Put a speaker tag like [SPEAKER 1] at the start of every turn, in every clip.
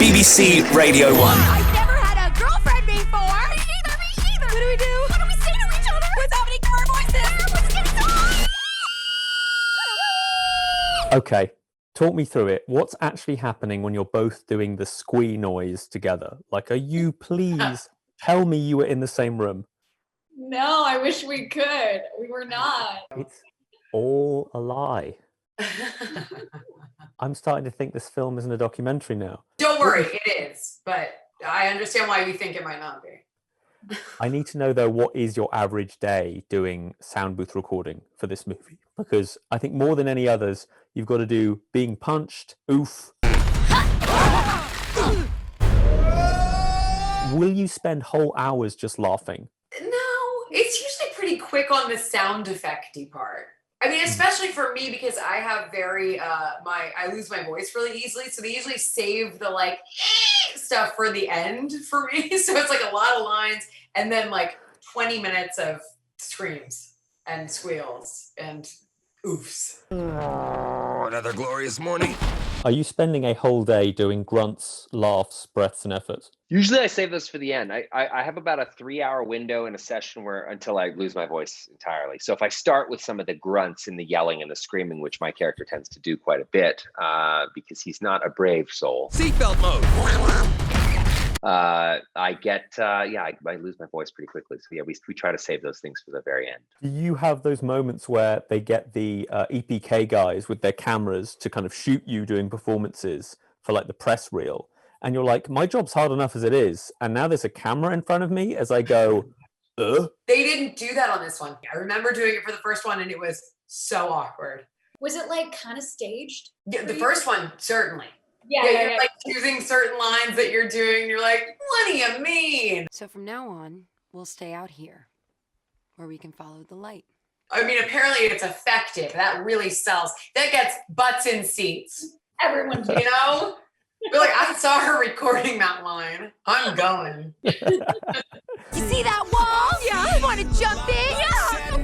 [SPEAKER 1] BBC Radio 1.
[SPEAKER 2] I've never had a girlfriend before. Me either. What do we do? What do we say to each other? What's happening to our voices? What's getting on?
[SPEAKER 3] Okay, talk me through it. What's actually happening when you're both doing the squee noise together? Like, are you, please tell me you were in the same room?
[SPEAKER 4] No, I wish we could. We were not.
[SPEAKER 3] It's all a lie. I'm starting to think this film isn't a documentary now.
[SPEAKER 5] Don't worry, it is. But I understand why you think it might not be.
[SPEAKER 3] I need to know, though, what is your average day doing sound booth recording for this movie? Because I think more than any others, you've got to do being punched, oof. Will you spend whole hours just laughing?
[SPEAKER 5] No, it's usually pretty quick on the sound effecty part. I mean, especially for me, because I have I lose my voice really easily. So they usually save the stuff for the end for me. So it's like a lot of lines and then like 20 minutes of screams and squeals and oofs.
[SPEAKER 1] Oh, another glorious morning.
[SPEAKER 3] Are you spending a whole day doing grunts, laughs, breaths, and efforts?
[SPEAKER 6] Usually I save those for the end. I have about a 3-hour window in a session until I lose my voice entirely. So if I start with some of the grunts and the yelling and the screaming, which my character tends to do quite a bit, because he's not a brave soul.
[SPEAKER 1] Seatbelt mode.
[SPEAKER 6] I lose my voice pretty quickly. So yeah, we try to save those things for the very end.
[SPEAKER 3] Do you have those moments where they get the EPK guys with their cameras to kind of shoot you doing performances for like the press reel? And you're like, my job's hard enough as it is. And now there's a camera in front of me as I go,
[SPEAKER 5] They didn't do that on this one. I remember doing it for the first one and it was so awkward.
[SPEAKER 4] Was it like kind of staged?
[SPEAKER 5] Yeah, the first one, certainly.
[SPEAKER 4] Yeah,
[SPEAKER 5] You're like choosing certain lines that you're doing. And you're like, what do you mean?
[SPEAKER 7] So from now on, we'll stay out here where we can follow the light.
[SPEAKER 5] I mean, apparently it's effective. That really sells. That gets butts in seats.
[SPEAKER 4] Everyone's
[SPEAKER 5] You know? They're like, I saw her recording that line. I'm going.
[SPEAKER 2] You see that wall? Yeah. You want to jump in? Yeah.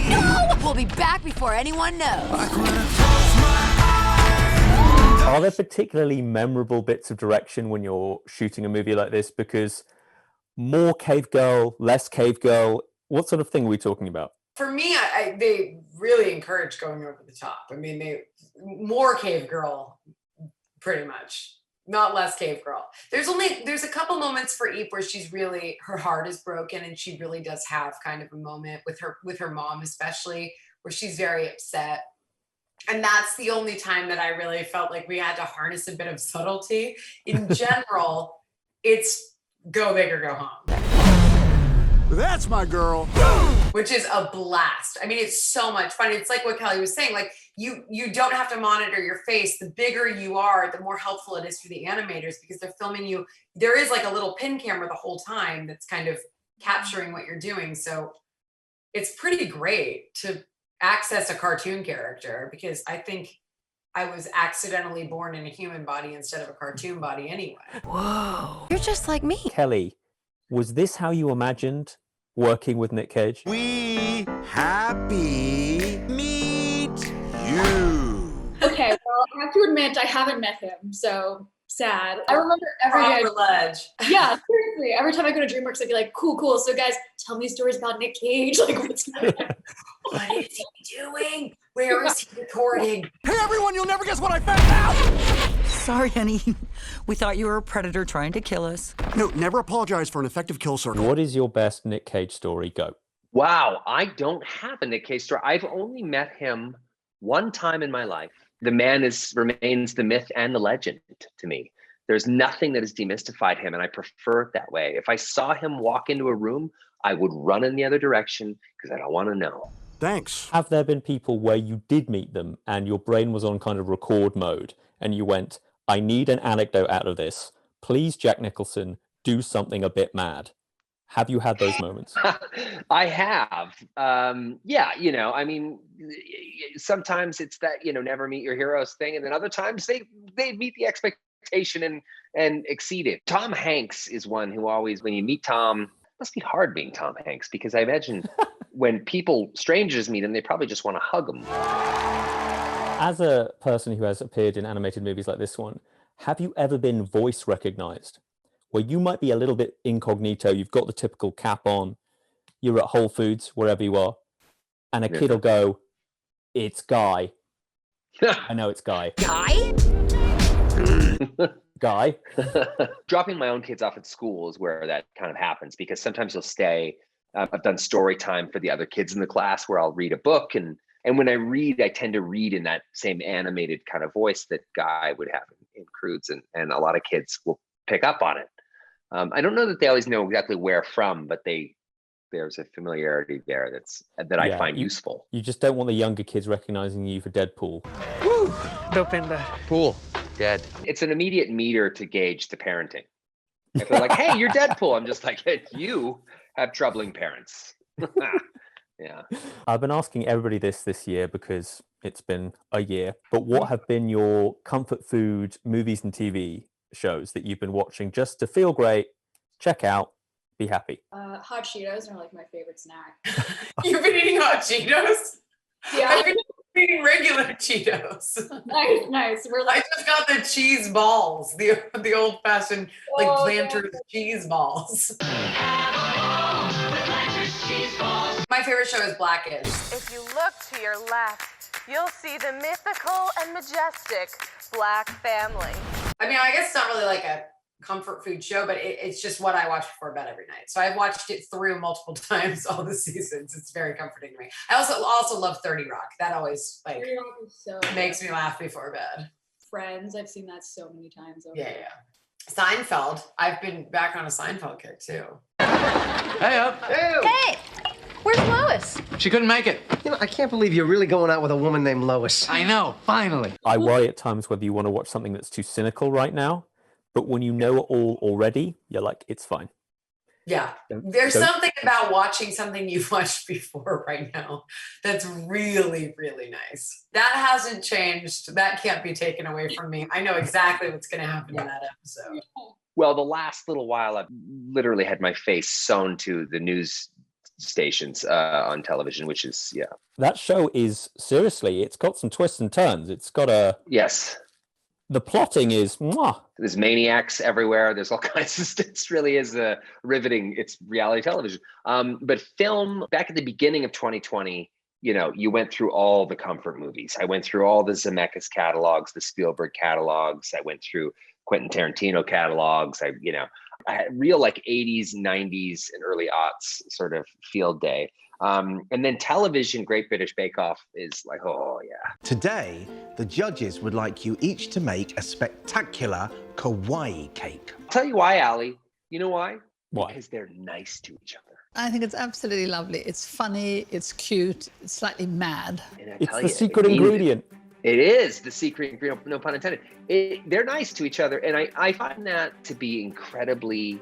[SPEAKER 2] No! We'll be back before anyone knows.
[SPEAKER 3] are there particularly memorable bits of direction when you're shooting a movie like this? Because more cave girl, less cave girl, what sort of thing are we talking about?
[SPEAKER 5] For me, they really encourage going over the top. I mean, more cave girl, pretty much. Not less cave girl. There's a couple moments for Eep where her heart is broken, and she really does have kind of a moment with her mom, especially, where she's very upset. And that's the only time that I really felt like we had to harness a bit of subtlety. In general, it's go big or go home.
[SPEAKER 8] That's my girl.
[SPEAKER 5] Which is a blast. I mean, it's so much fun. It's like what Kelly was saying, like you don't have to monitor your face. The bigger you are, the more helpful it is for the animators, because they're filming you. There is like a little pin camera the whole time that's kind of capturing what you're doing. So it's pretty great to access a cartoon character, because I think I was accidentally born in a human body instead of a cartoon body anyway.
[SPEAKER 2] Whoa. You're just like me.
[SPEAKER 3] Kelly, was this how you imagined working with Nick Cage?
[SPEAKER 8] We happy meet you.
[SPEAKER 4] Okay, well, I have to admit, I haven't met him, so sad. I remember every day.
[SPEAKER 5] Proper ledge.
[SPEAKER 4] Yeah, seriously. Every time I go to DreamWorks, I'd be like, cool. So guys, tell me stories about Nick Cage. Like, what's going on?
[SPEAKER 5] What is he doing? Where is he recording?
[SPEAKER 8] Hey everyone, you'll never guess what I found out!
[SPEAKER 9] Sorry, honey. We thought you were a predator trying to kill us.
[SPEAKER 8] No, never apologize for an effective kill circle.
[SPEAKER 3] What is your best Nick Cage story? Go.
[SPEAKER 6] Wow, I don't have a Nick Cage story. I've only met him one time in my life. The man remains the myth and the legend to me. There's nothing that has demystified him, and I prefer it that way. If I saw him walk into a room, I would run in the other direction because I don't want to know.
[SPEAKER 8] Thanks.
[SPEAKER 3] Have there been people where you did meet them and your brain was on kind of record mode and you went, I need an anecdote out of this. Please, Jack Nicholson, do something a bit mad. Have you had those moments?
[SPEAKER 6] I have. Yeah, I mean, sometimes it's that, never meet your heroes thing. And then other times they meet the expectation and exceed it. Tom Hanks is one who always, when you meet Tom, it must be hard being Tom Hanks, because I imagine when strangers meet him, they probably just want to hug him.
[SPEAKER 3] As a person who has appeared in animated movies like this one, have you ever been voice recognized? Where you might be a little bit incognito, you've got the typical cap on, you're at Whole Foods, wherever you are, and a kid will go, "It's Guy." I know it's Guy.
[SPEAKER 2] Guy?
[SPEAKER 3] Guy.
[SPEAKER 6] Dropping my own kids off at school is where that kind of happens, because sometimes you'll stay. I've done story time for the other kids in the class where I'll read a book, and when I read, I tend to read in that same animated kind of voice that Guy would have in Croods, and a lot of kids will pick up on it. I don't know that they always know exactly where from, but there's a familiarity there that I find useful.
[SPEAKER 3] You just don't want the younger kids recognizing you for Deadpool.
[SPEAKER 10] Woo! Dopenda.
[SPEAKER 6] Pool. Dead. It's an immediate meter to gauge the parenting. If they're like, "Hey, you're Deadpool," I'm just like, "Hey, you have troubling parents." Yeah.
[SPEAKER 3] I've been asking everybody this year because it's been a year, but what have been your comfort food movies and TV shows that you've been watching just to feel great, check out, be happy?
[SPEAKER 4] Hot Cheetos are like my favorite snack.
[SPEAKER 5] You've been eating hot Cheetos?
[SPEAKER 4] Yeah.
[SPEAKER 5] I've been eating regular Cheetos.
[SPEAKER 4] Nice. We're like,
[SPEAKER 5] I just got the cheese balls, the old fashioned like Planters cheese balls. My favorite show is Blackish.
[SPEAKER 11] If you look to your left, you'll see the mythical and majestic Black family.
[SPEAKER 5] I mean, I guess it's not really like a comfort food show, but it's just what I watch before bed every night. So I've watched it through multiple times, all the seasons. It's very comforting to me. I also love 30 Rock. That always like
[SPEAKER 4] 30 Rock is so
[SPEAKER 5] makes me laugh before bed.
[SPEAKER 4] Friends, I've seen that so many times.
[SPEAKER 5] Yeah. Seinfeld. I've been back on a Seinfeld kick too.
[SPEAKER 10] Hey up.
[SPEAKER 11] Hey, where's Lois?
[SPEAKER 10] She couldn't make it.
[SPEAKER 12] You know, I can't believe you're really going out with a woman named Lois.
[SPEAKER 10] I know, finally.
[SPEAKER 3] I worry at times whether you want to watch something that's too cynical right now, but when you know it all already, you're like, it's fine.
[SPEAKER 5] Yeah. There's something about watching something you've watched before right now that's really, really nice. That hasn't changed. That can't be taken away from me. I know exactly what's going to happen in that episode.
[SPEAKER 6] Well, the last little while, I've literally had my face sewn to the news stations on television, which is,
[SPEAKER 3] That show is, seriously, it's got some twists and turns. It's got a...
[SPEAKER 6] Yes.
[SPEAKER 3] The plotting is... Mwah.
[SPEAKER 6] There's maniacs everywhere. There's all kinds of stuff. It really is riveting. It's reality television. But film, back at the beginning of 2020, you went through all the comfort movies. I went through all the Zemeckis catalogs, the Spielberg catalogs. I went through Quentin Tarantino catalogs. I had real like 80s, 90s, and early aughts sort of field day. And then television, Great British Bake Off is like, oh yeah.
[SPEAKER 12] Today, the judges would like you each to make a spectacular kawaii cake.
[SPEAKER 6] I'll tell you why, Allie. You know why?
[SPEAKER 3] Why?
[SPEAKER 6] Because they're nice to each other.
[SPEAKER 13] I think it's absolutely lovely. It's funny, it's cute, it's slightly mad.
[SPEAKER 3] It's the secret ingredient.
[SPEAKER 6] It is the secret ingredient, no pun intended. They're nice to each other. And I find that to be incredibly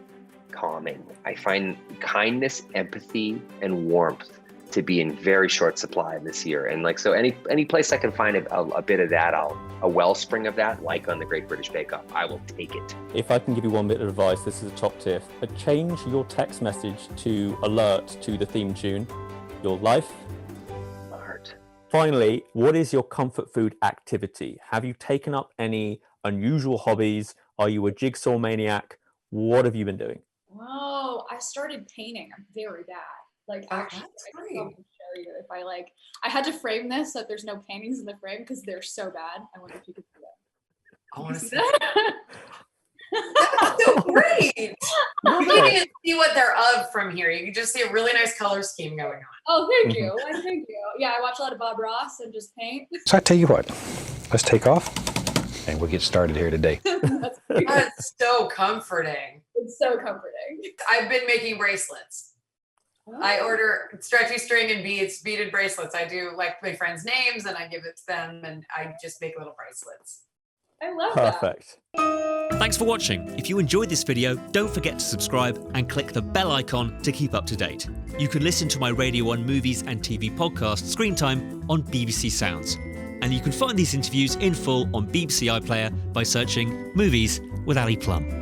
[SPEAKER 6] calming. I find kindness, empathy, and warmth to be in very short supply this year. And like, so any place I can find a bit of that, a wellspring of that, like on the Great British Bake Off, I will take it.
[SPEAKER 3] If I can give you one bit of advice, this is a top tip. Change your text message to alert to the theme tune. Your life.
[SPEAKER 6] Art.
[SPEAKER 3] Finally, what is your comfort food activity? Have you taken up any unusual hobbies? Are you a jigsaw maniac? What have you been doing?
[SPEAKER 4] Whoa, I started painting. I'm very bad. Like, actually, I can show you if I had to frame this so that there's no paintings in the frame because they're so bad. I wonder if you could see that.
[SPEAKER 5] I want to see that. That's so great. You can't even see what they're of from here. You can just see a really nice color scheme going on.
[SPEAKER 4] Oh, thank you. Thank you. Yeah, I watch a lot of Bob Ross and just paint.
[SPEAKER 14] So I tell you what, let's take off and we'll get started here today.
[SPEAKER 5] That's so comforting.
[SPEAKER 4] It's so comforting.
[SPEAKER 5] I've been making bracelets. Oh. I order stretchy string and beaded bracelets. I do like my friends' names and I give it to them and I just make little bracelets.
[SPEAKER 4] I love that.
[SPEAKER 3] Perfect.
[SPEAKER 15] Thanks for watching. If you enjoyed this video, don't forget to subscribe and click the bell icon to keep up to date. You can listen to my Radio 1 movies and TV podcast, Screen Time, on BBC Sounds. And you can find these interviews in full on BBC iPlayer by searching Movies with Ali Plumb.